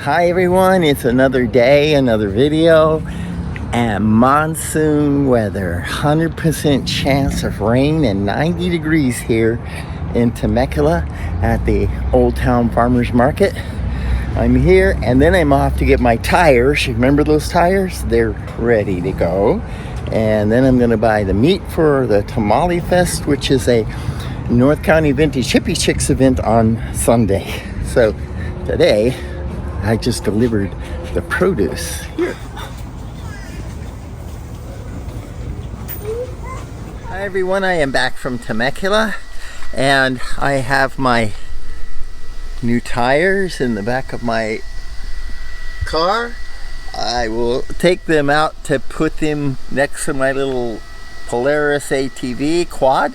Hi everyone, it's another day, another video, and monsoon weather. 100% chance of rain and 90 degrees here in Temecula at the Old Town Farmers Market. I'm here and then I'm off to get my tires. Remember those tires? They're ready to go. And then I'm gonna buy the meat for the Tamale Fest, which is a North County Vintage Hippie Chicks event on Sunday. So today, I just delivered the produce here. Hi everyone, I am back from Temecula and I have my new tires in the back of my car. I will take them out to put them next to my little Polaris ATV quad,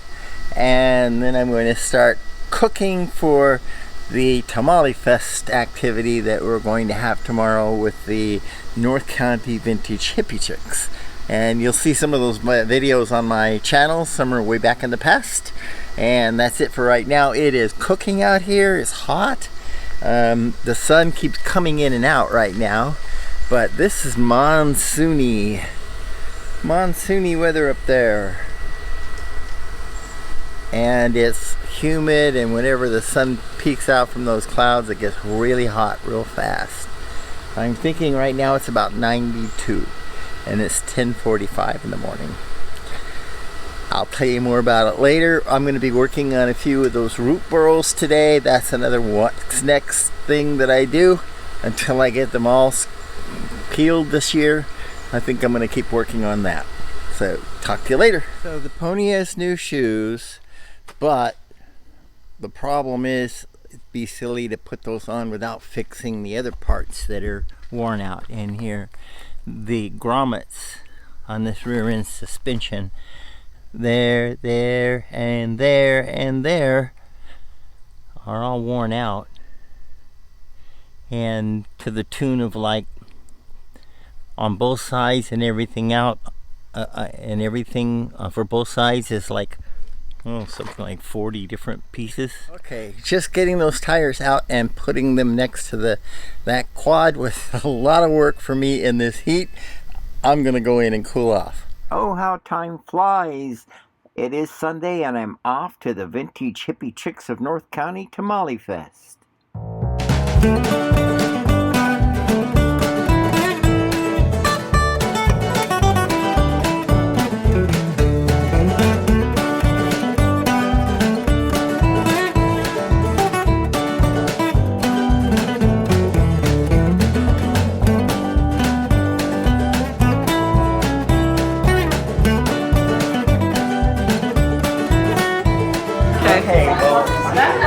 and then I'm going to start cooking for the Tamale Fest activity that we're going to have tomorrow with the North County Vintage Hippie Chicks. And you'll see some of those videos on my channel. Some are way back in the past. And that's it for right now. It is cooking out here. It's hot. The sun keeps coming in and out right now. But this is monsoony weather up there. And it's humid, and whenever the sun peeks out from those clouds, it gets really hot real fast. I'm thinking right now it's about 92 and it's 10:45 in the morning. I'll tell you more about it later. I'm going to be working on a few of those root burls today. That's another what's next thing that I do until I get them all peeled this year. I think I'm going to keep working on that. So talk to you later. So the pony has new shoes, but the problem is it'd be silly to put those on without fixing the other parts that are worn out. And here, the grommets on this rear end suspension, there, and there are all worn out, and to the tune of like on both sides and everything out, and everything for both sides is like something like 40 different pieces. Okay, just getting those tires out and putting them next to that quad was a lot of work for me in this heat. I'm gonna go in and cool off. Oh, how time flies. It is Sunday and I'm off to the Vintage Hippie Chicks of North County Tamale Fest.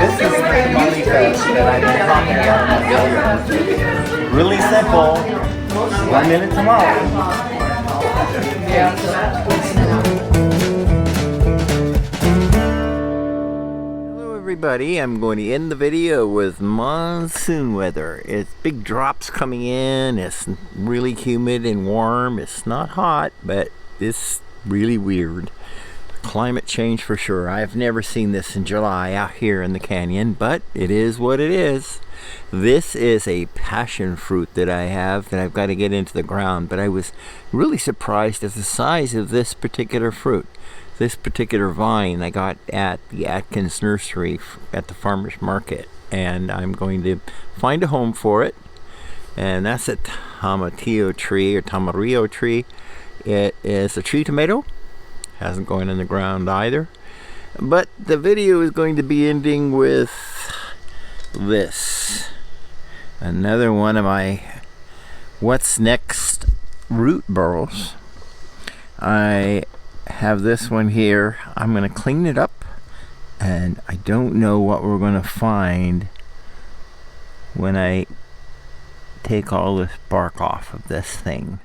This is the Tamale Fest that I've been talking about. Really simple, 1 minute tamale. Hello everybody, I'm going to end the video with monsoon weather. It's big drops coming in, it's really humid and warm. It's not hot, but it's really weird. Climate change for sure. I've never seen this in July out here in the canyon, but it is what it is. This is a passion fruit that I have that I've got to get into the ground, but I was really surprised at the size of this particular fruit. This particular vine I got at the Atkins nursery at the farmer's market, and I'm going to find a home for it. And that's a tomatillo tree or tamarillo tree. It is a tree tomato. Hasn't gone in the ground either. But the video is going to be ending with this. Another one of my what's next root burls. I have this one here. I'm going to clean it up, and I don't know what we're going to find when I take all this bark off of this thing.